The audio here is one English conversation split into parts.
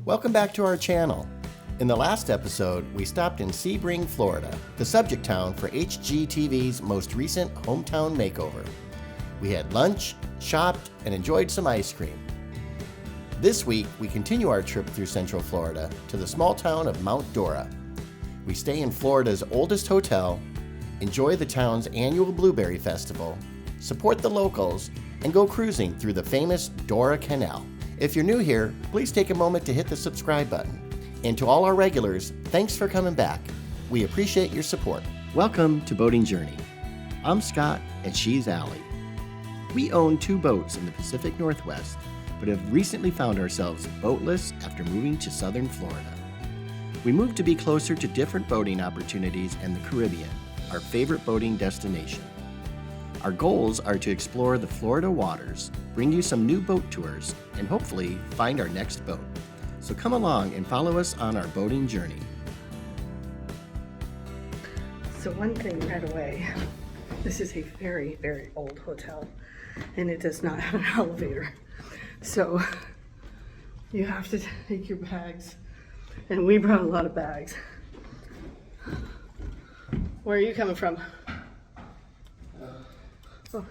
Welcome back to our channel. In the last episode, we stopped in Sebring, Florida, the subject town for HGTV's most recent hometown makeover. We had lunch, shopped, and enjoyed some ice cream. This week, we continue our trip through Central Florida to the small town of Mount Dora. We stay in Florida's oldest hotel, enjoy the town's annual Blueberry Festival, support the locals, and go cruising through the famous Dora Canal. If you're new here, please take a moment to hit the subscribe button. And to all our regulars, thanks for coming back. We appreciate your support. Welcome to Boating Journey. I'm Scott, and she's Allie. We own 2 boats in the Pacific Northwest, but have recently found ourselves boatless after moving to southern Florida. We moved to be closer to different boating opportunities in the Caribbean, our favorite boating destination. Our goals are to explore the Florida waters, bring you some new boat tours, and hopefully find our next boat. So come along and follow us on our boating journey. So one thing right away, this is a very, very old hotel, and it does not have an elevator. So you have to take your bags, and we brought a lot of bags. Where are you coming from? Oh.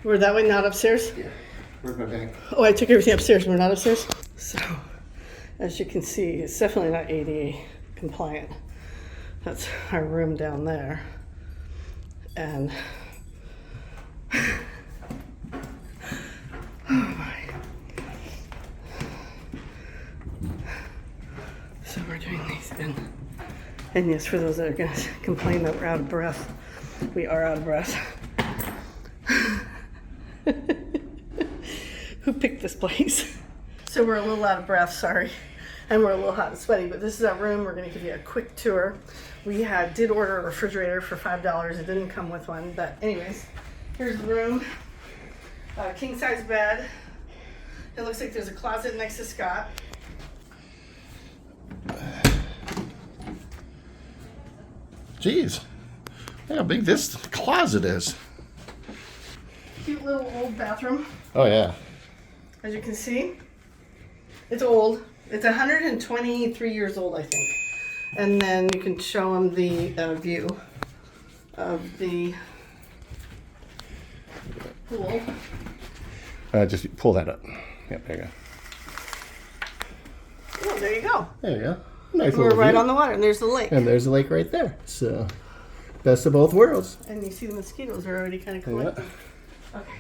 We're that way, not upstairs? Yeah, where's my bag? Oh, I took everything upstairs. We're not upstairs? So, as you can see, it's definitely not ADA compliant. That's our room down there. And, oh my. So we're doing these and yes, for those that are going to complain that we're out of breath, we are out of breath. Who picked this place? So we're a little out of breath, sorry. And we're a little hot and sweaty, but this is our room. We're gonna give you a quick tour. We did order a refrigerator for $5. It didn't come with one, but anyways, here's the room. King size bed. It looks like there's a closet next to Scott. Jeez, look how big this closet is. Cute little old bathroom. Oh yeah. As you can see, it's old. It's 123 years old, I think. And then you can show them the view of the pool. Just pull that up. Yep, there you go. Oh, there you go. There you go. Nice We're little right view. on the water, and there's the lake. And there's the lake right there. So, best of both worlds. And you see the mosquitoes are already kind of collecting. Yeah. Okay.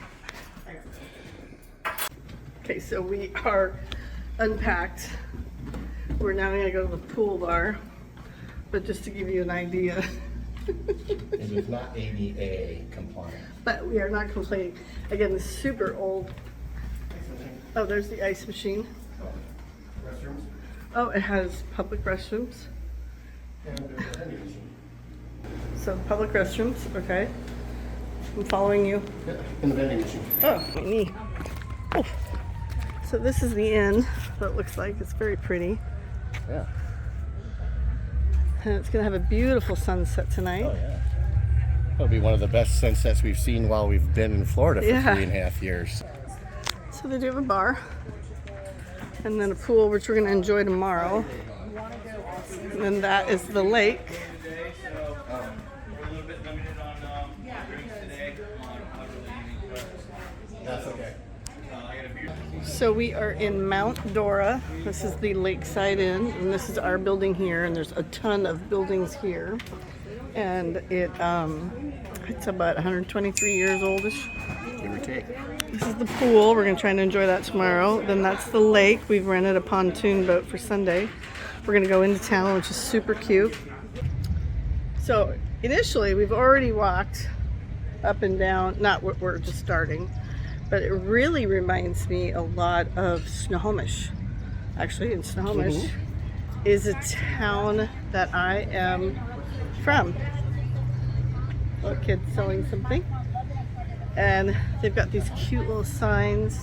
Okay, so we are unpacked. We're now going to go to the pool bar. But just to give you an idea. It is not ADA compliant. But we are not complaining. Again, it's super old. Oh, there's the ice machine. Restrooms? Oh, it has public restrooms. And there's a vending machine. So public restrooms, okay. I'm following you. Yeah, in the vending machine. Oh, my knee. Oh. So this is the inn, what it looks like. It's very pretty. Yeah. And it's going to have a beautiful sunset tonight. Oh, yeah. It'll be one of the best sunsets we've seen while we've been in Florida for Yeah. 3.5 years. So they do have a bar. And then a pool, which we're going to enjoy tomorrow. And then that is the lake. That's okay. So we are in Mount Dora. This is the Lakeside Inn, and this is our building here, and there's a ton of buildings here. And it's about 123 years oldish. Give or take. This is the pool. We're going to try and enjoy that tomorrow. Then that's the lake. We've rented a pontoon boat for Sunday. We're going to go into town, which is super cute. So initially, we've already walked up and down. Not what we're just starting. But it really reminds me a lot of Snohomish. Actually, in Snohomish is a town that I am from. A kid selling something. And they've got these cute little signs.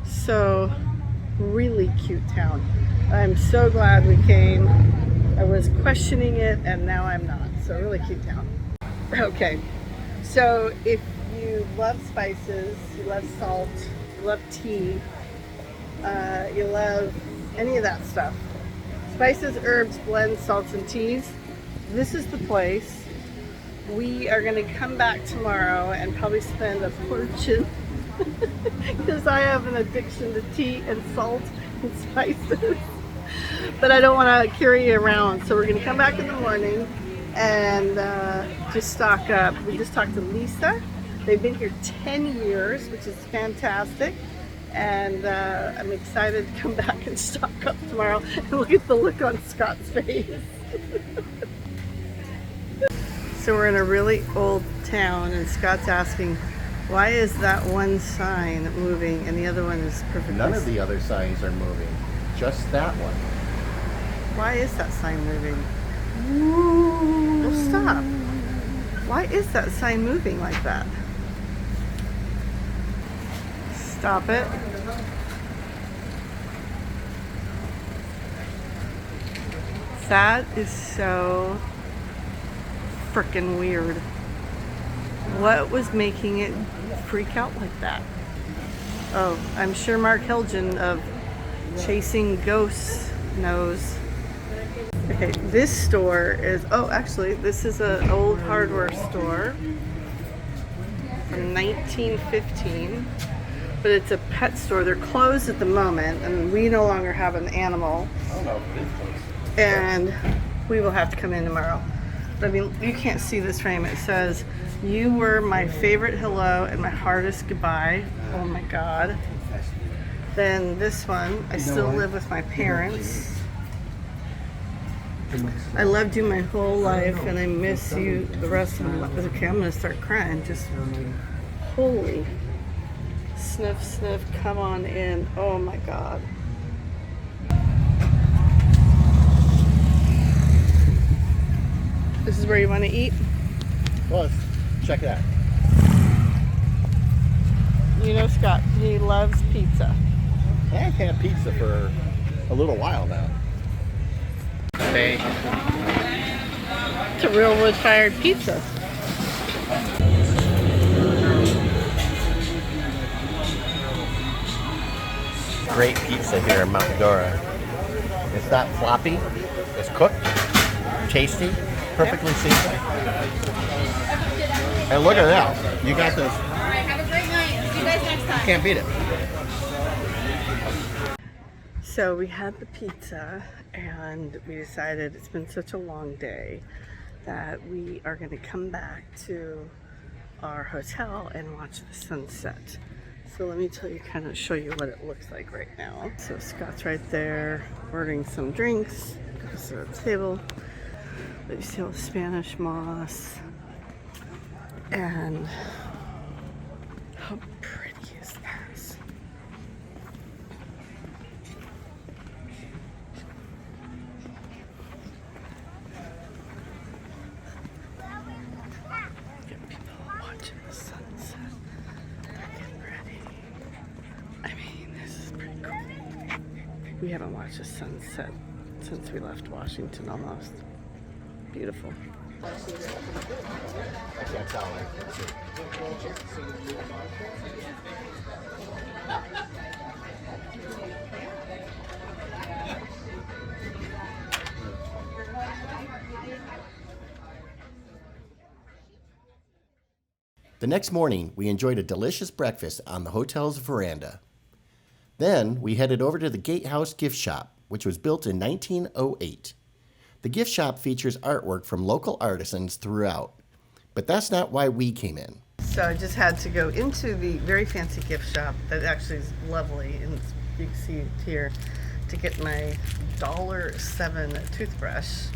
So, really cute town. I'm so glad we came. I was questioning it, and now I'm not. So, really cute town. Okay, so if you love spices, you love salt, you love tea, You love any of that stuff. Spices, herbs, blends, salts, and teas. This is the place. We are going to come back tomorrow and probably spend a fortune because I have an addiction to tea and salt and spices. But I don't want to carry you around, so we're going to come back in the morning and just stock up. We just talked to Lisa. They've been here 10 years, which is fantastic. And I'm excited to come back and stock up tomorrow and look at the look on Scott's face. So we're in a really old town and Scott's asking, why is that one sign moving and the other one is perfectly None of the other signs are moving, just that one. Why is that sign moving? Well, stop. Why is that sign moving like that? Stop it. That is so freaking weird. What was making it freak out like that? Oh, I'm sure Mark Helgen of Chasing Ghosts knows. Okay, this store is, oh, actually, this is an old hardware store from 1915, but it's a pet store. They're closed at the moment, and we no longer have an animal, and we will have to come in tomorrow. But I mean, you can't see this frame. It says, "You were my favorite hello and my hardest goodbye." Oh my God. Then this one, "I still live with my parents. I loved you my whole life and I miss you the rest of my life." Okay, I'm gonna start crying. Just holy sniff, sniff, come on in. Oh my God. This is where you want to eat? Well, let's check it out. You know Scott, he loves pizza. I've had pizza for a little while now. Hey. It's a real wood-fired pizza. Great pizza here in Mount Dora. It's not floppy. It's cooked, tasty, perfectly seasoned. And look at that. You got this. All right, have a great night. See you guys next time. Can't beat it. So we had the pizza and we decided it's been such a long day that we are going to come back to our hotel and watch the sunset. So let me tell you, kind of show you what it looks like right now. So Scott's right there ordering some drinks. Goes to the table. But you see all the Spanish moss. And how pretty is that? Get people watching the sunset. They're getting ready. I mean, this is pretty cool. We haven't watched a sunset since we left Washington almost. Beautiful. I can't tell. The next morning, we enjoyed a delicious breakfast on the hotel's veranda. Then, we headed over to the Gatehouse Gift Shop, which was built in 1908. The gift shop features artwork from local artisans throughout, but that's not why we came in. So I just had to go into the very fancy gift shop that actually is lovely, and you can see it here, to get my $7 toothbrush.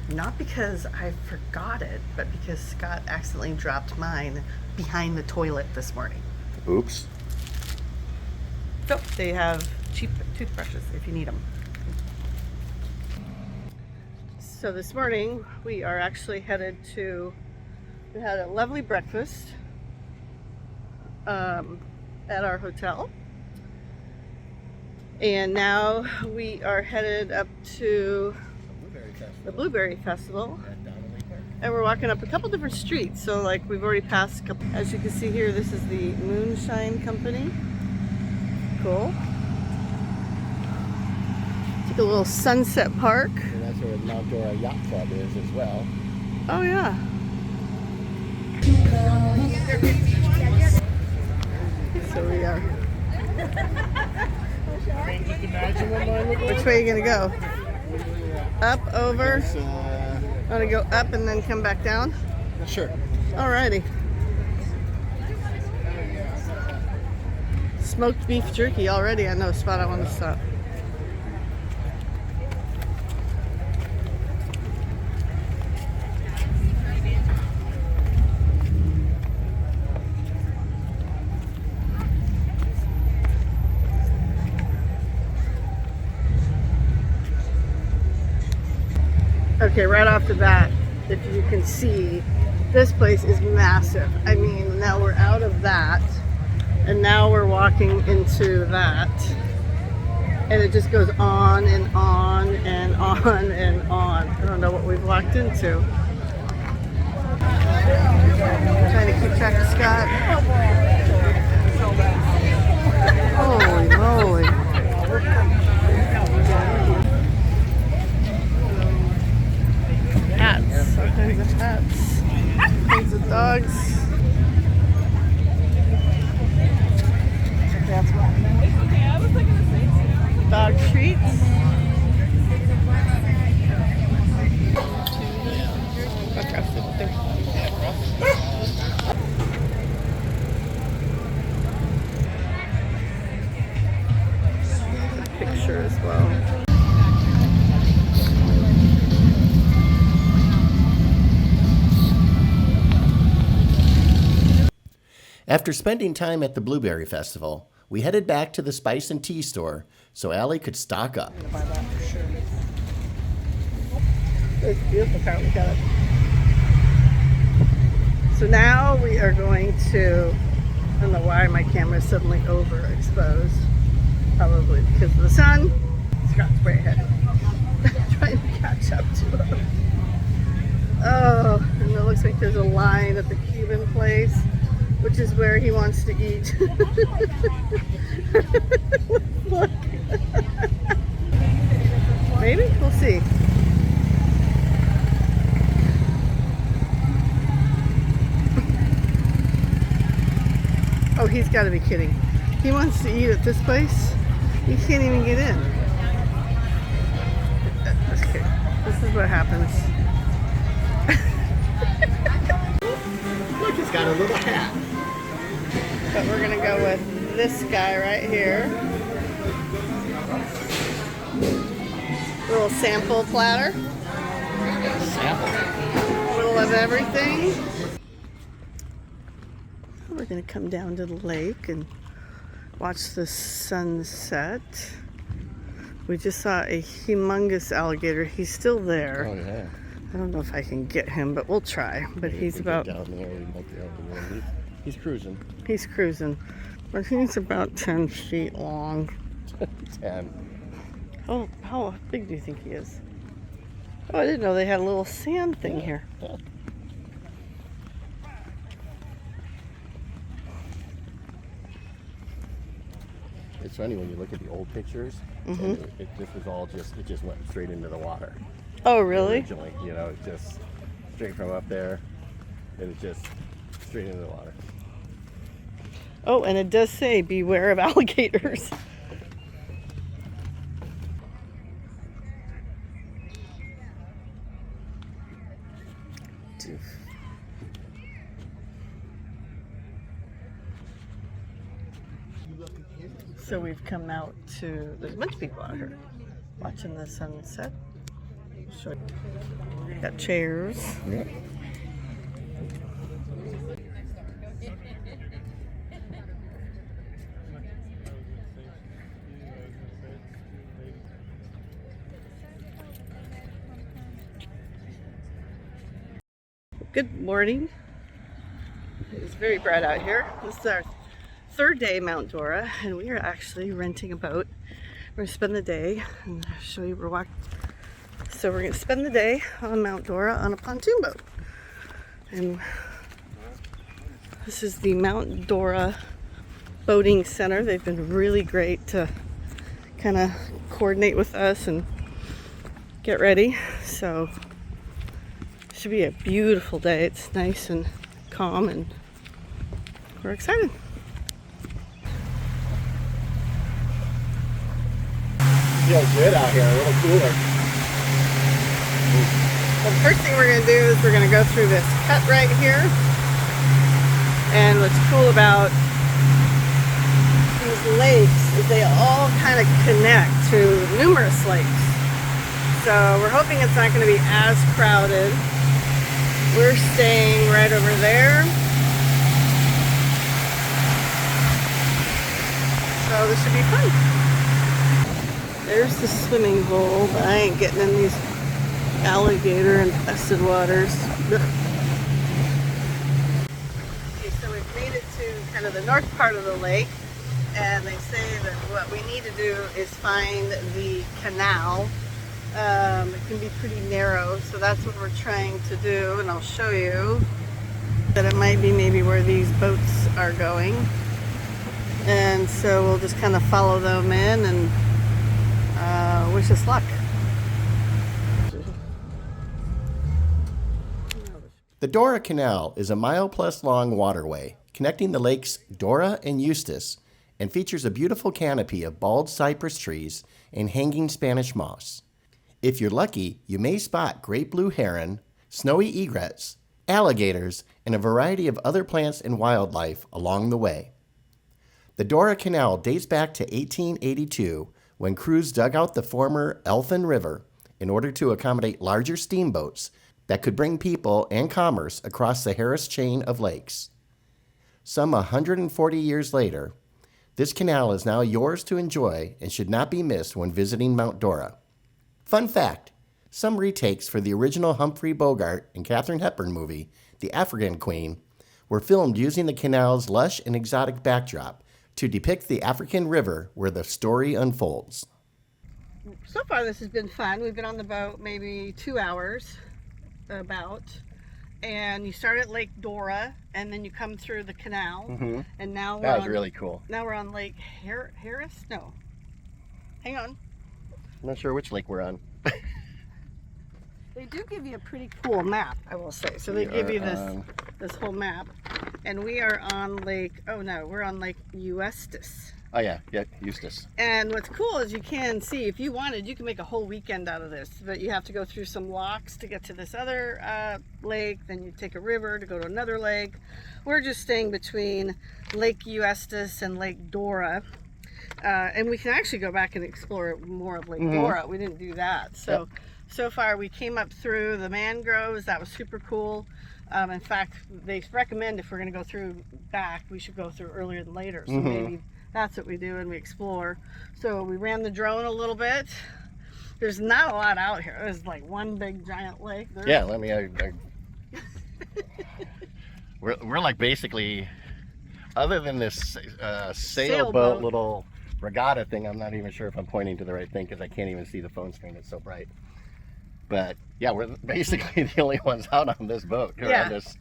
Not because I forgot it, but because Scott accidentally dropped mine behind the toilet this morning. Oops. So they have cheap toothbrushes if you need them. So this morning we are actually headed to, we had a lovely breakfast at our hotel. And now we are headed up to the Blueberry Festival. And we're walking up a couple different streets. So like we've already passed a couple. As you can see here, this is the Moonshine Company. Cool. The little Sunset Park. And that's where Mount Dora Yacht Club is as well. Oh yeah. So we are. Just imagine what mine would Which way are you gonna go? Up, over. Want to go up and then come back down? Sure. Alrighty. Smoked beef jerky already. I know a spot I want to stop. Okay, right off the bat, if you can see, this place is massive. I mean, now we're out of that, and now we're walking into that, and it just goes on and on and on and on. I don't know what we've walked into. Trying to keep track of Scott. Holy moly. Hats, all kinds of hats, all kinds of dogs. Dog treats. A picture as well. After spending time at the Blueberry Festival, we headed back to the Spice and Tea store so Allie could stock up. Buy that for sure. It's beautiful car. We got it. So now we are going to. I don't know why my camera is suddenly overexposed. Probably because of the sun. Scott's way ahead. Trying to catch up to him. Oh, and it looks like there's a line at the Cuban place, which is where he wants to eat. Look. Maybe? We'll see. Oh, he's got to be kidding. He wants to eat at this place? He can't even get in. Okay, this is what happens. Look, he's got a little hat. But we're gonna go with this guy right here. Little sample platter. Sample. A little of everything. We're gonna come down to the lake and watch the sunset. We just saw a humongous alligator. He's still there. Oh, yeah. I don't know if I can get him, but we'll try. But he's about. Down there, we might be able to he's cruising. He's cruising. I think he's about 10 feet long. 10. Oh, how big do you think he is? Oh, I didn't know they had a little sand thing here. Yeah. It's funny when you look at the old pictures. And this was all it just went straight into the water. Oh, really? Originally, you know, it just straight from up there, and it just straight into the water. Oh, and it does say beware of alligators. So we've come out to, there's a bunch of people out here watching the sunset. So, got chairs. Yeah. Good morning. It's very bright out here. This is our third day Mount Dora, and we are actually renting a boat. We're gonna spend the day, and I'll show you we're walking. So we're gonna spend the day on Mount Dora on a pontoon boat. And this is the Mount Dora Boating Center. They've been really great to kind of coordinate with us and get ready. So it should be a beautiful day. It's nice and calm, and we're excited. Feels good out here, a little cooler. The first thing we're going to do is we're going to go through this cut right here. And what's cool about these lakes is they all kind of connect to numerous lakes. So we're hoping it's not going to be as crowded. We're staying right over there. So this should be fun. There's the swimming hole, but I ain't getting in these alligator infested waters. Ugh. Okay, so we've made it to kind of the north part of the lake, and they say that what we need to do is find the canal. It can be pretty narrow, so that's what we're trying to do, and I'll show you that it might be maybe where these boats are going. And so we'll just kind of follow them in and wish us luck. The Dora Canal is a mile-plus long waterway connecting the lakes Dora and Eustis, and features a beautiful canopy of bald cypress trees and hanging Spanish moss. If you're lucky, you may spot great blue heron, snowy egrets, alligators, and a variety of other plants and wildlife along the way. The Dora Canal dates back to 1882, when crews dug out the former Elphin River in order to accommodate larger steamboats that could bring people and commerce across the Harris chain of lakes. Some 140 years later, this canal is now yours to enjoy and should not be missed when visiting Mount Dora. Fun fact, some retakes for the original Humphrey Bogart and Katharine Hepburn movie, The African Queen, were filmed using the canal's lush and exotic backdrop to depict the African river where the story unfolds. So far this has been fun. We've been on the boat maybe 2 hours, about. And you start at Lake Dora, and then you come through the canal. Mm-hmm. And now That was really cool. Now we're on Lake Harris? No. Hang on. I'm not sure which lake we're on. They do give you a pretty cool map, I will say. So they give you this whole map. And we are on Lake, oh no, we're on Lake Eustis. Oh yeah, Eustis. And what's cool is you can see, if you wanted, you can make a whole weekend out of this, but you have to go through some locks to get to this other lake, then you take a river to go to another lake. We're just staying between Lake Eustis and Lake Dora. And we can actually go back and explore more of Lake Dora. We didn't do that. So, so far we came up through the mangroves. That was super cool. In fact, they recommend if we're going to go through back, we should go through earlier than later. So maybe that's what we do and we explore. So we ran the drone a little bit. There's not a lot out here. There's like one big giant lake. Yeah, let me. We're like basically, other than this sailboat little regatta thing, I'm not even sure if I'm pointing to the right thing because I can't even see the phone screen. It's so bright. But yeah, we're basically the only ones out on this boat around this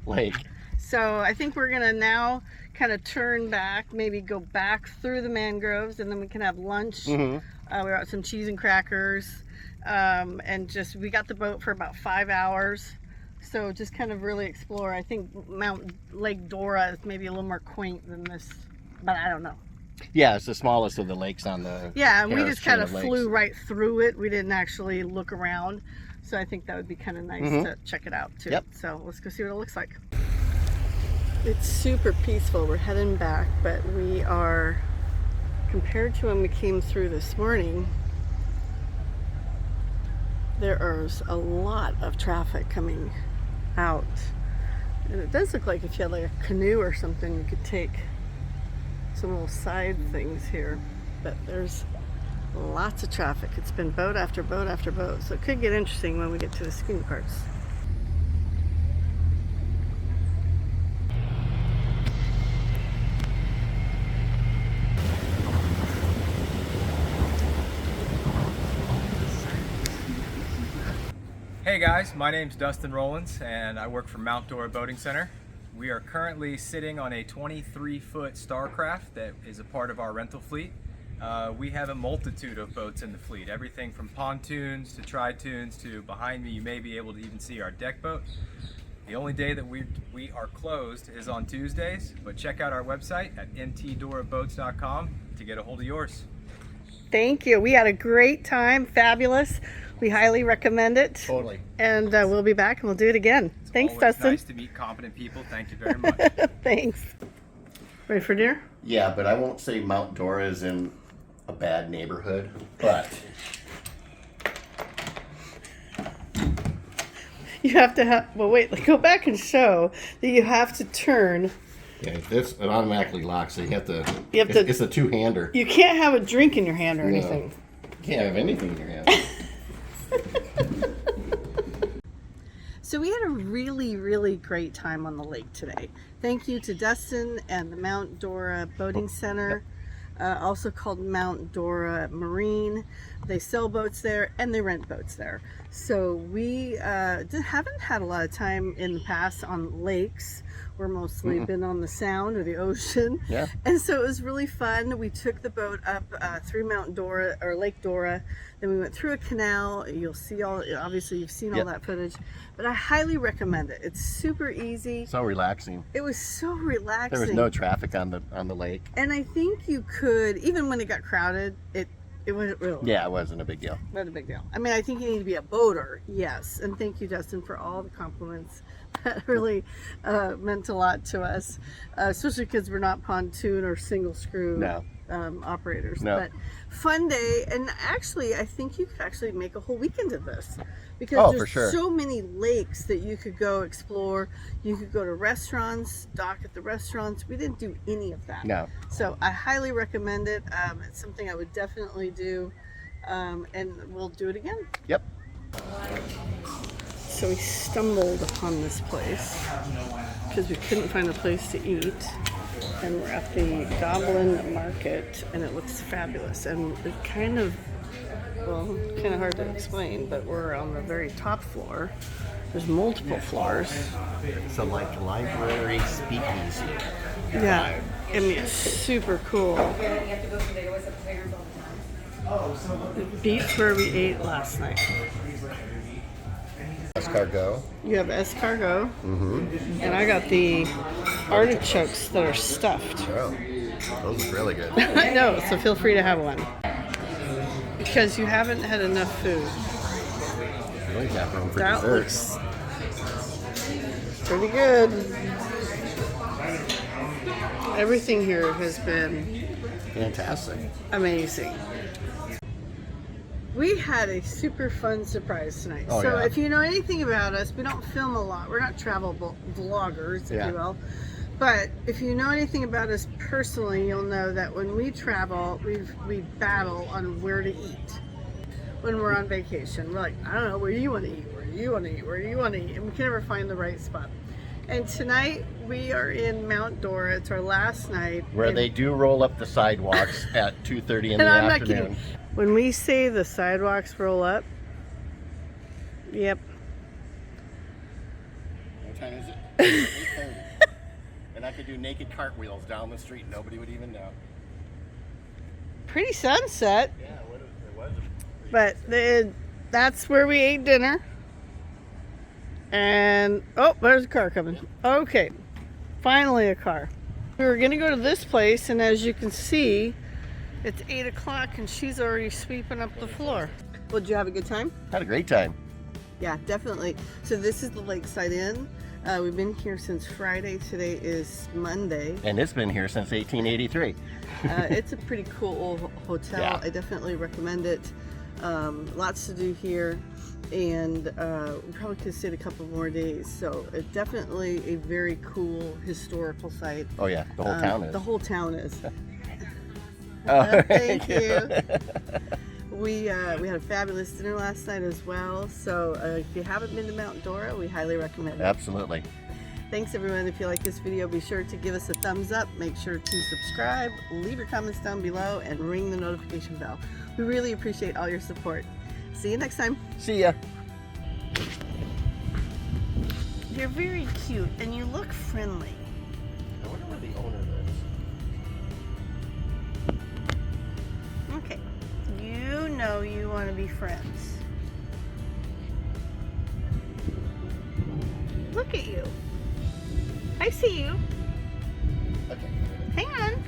lake. So I think we're gonna now kind of turn back, maybe go back through the mangroves, and then we can have lunch. We got some cheese and crackers, and just we got the boat for about 5 hours. So just kind of really explore. I think Lake Dora is maybe a little more quaint than this, but I don't know. Yeah, it's the smallest of the lakes on the and we just kind of lakes. flew right through it. We didn't actually look around. So I think that would be kind of nice to check it out too. So let's go see what it looks like. It's super peaceful. We're heading back, but we are, compared to when we came through this morning, there is a lot of traffic coming out. And it does look like if you had like a canoe or something, you could take some little side things here, but there's lots of traffic. It's been boat after boat after boat, so it could get interesting when we get to the skiing parts. Hey guys, my name's Dustin Rollins and I work for Mount Dora Boating Center. We are currently sitting on a 23-foot Starcraft that is a part of our rental fleet. We have a multitude of boats in the fleet, everything from pontoons to tri-toons to behind me you may be able to even see our deck boat. The only day that we are closed is on Tuesdays, but check out our website at ntdoraboats.com to get a hold of yours. Thank you. We had a great time. Fabulous. We highly recommend it. Totally. And we'll be back and we'll do it again. Thanks, Always Dustin. nice to meet competent people. Thank you very much. Thanks. Ready for dinner? Yeah, but I won't say Mount Dora is in a bad neighborhood, but You have to have, well, wait, go back and show that you have to turn. yeah, this it automatically locks, so you have to. You have to- It's a two-hander. You can't have a drink in your hand or No. anything. You can't have anything in your hand. So we had a really, really great time on the lake today. Thank you to Dustin and the Mount Dora Boating Center, also called Mount Dora Marine. They sell boats there and they rent boats there. So we haven't had a lot of time in the past on lakes. We're mostly been on the Sound or the ocean. Yeah. And so it was really fun. We took the boat up through Mount Dora or Lake Dora. Then we went through a canal. You'll see obviously you've seen all Yep. that footage, but I highly recommend it. It's super easy. So relaxing. It was so relaxing. There was no traffic on the lake. And I think you could, even when it got crowded, it wasn't really. Yeah, it wasn't a big deal. Not a big deal. I mean, I think you need to be a boater, yes. And thank you, Dustin, for all the compliments. That really meant a lot to us, especially because we're not pontoon or single screw No. operators. No. But fun day, and actually, I think you could actually make a whole weekend of this because Oh, there's for sure. so many lakes that you could go explore. You could go to restaurants, dock at the restaurants. We didn't do any of that. No. So I highly recommend it. It's something I would definitely do, and we'll do it again. Yep. So we stumbled upon this place because we couldn't find a place to eat, and we're at the Goblin Market, and it looks fabulous. And it kind of hard to explain, but we're on the very top floor. There's multiple floors. So like library speakeasy. Yeah, I mean it's super cool. It beats where we ate last night. Escargot. You have escargot, and I got the artichokes that are stuffed. Oh, those are really good. I know, so feel free to have one. Because you haven't had enough food. Really got room for That dessert. looks pretty good. Everything here has been Fantastic. amazing. We had a super fun surprise tonight. Oh, So yeah. if you know anything about us, we don't film a lot. We're not travel vloggers, if Yeah. you will. But if you know anything about us personally, you'll know that when we travel, we battle on where to eat. When we're on vacation, we're like, I don't know, where do you want to eat? Where do you want to eat? Where do you want to eat? And we can never find the right spot. And tonight we are in Mount Dora. It's our last night. Where And- they do roll up the sidewalks at 2:30 in And the I'm not afternoon. kidding. When we say the sidewalks roll up, yep. What time is it? 8:30. And I could do naked cartwheels down the street. Nobody would even know. Pretty sunset, Yeah, it was. but that's where we ate dinner. And, oh, there's a car coming. Okay, finally a car. We were going to go to this place, and as you can see, it's 8 o'clock, and she's already sweeping up the floor. Well, did you have a good time? Had a great time. Yeah, definitely. So this is the Lakeside Inn. We've been here since Friday. Today is Monday. And it's been here since 1883. It's a pretty cool old hotel. Yeah. I definitely recommend it. Lots to do here, and we probably could stay a couple more days. So it's definitely a very cool historical site. Oh yeah, the whole town is. The whole town is. Oh, Thank you. We had a fabulous dinner last night as well. So if you haven't been to Mount Dora, we highly recommend it. Absolutely. Thanks everyone. If you like this video, be sure to give us a thumbs up. Make sure to subscribe, leave your comments down below, and ring the notification bell. We really appreciate all your support. See you next time. See ya. You're very cute and you look friendly. I wonder where the owner lives. know you want to be friends. Look at you. I see you. Okay. Hang on.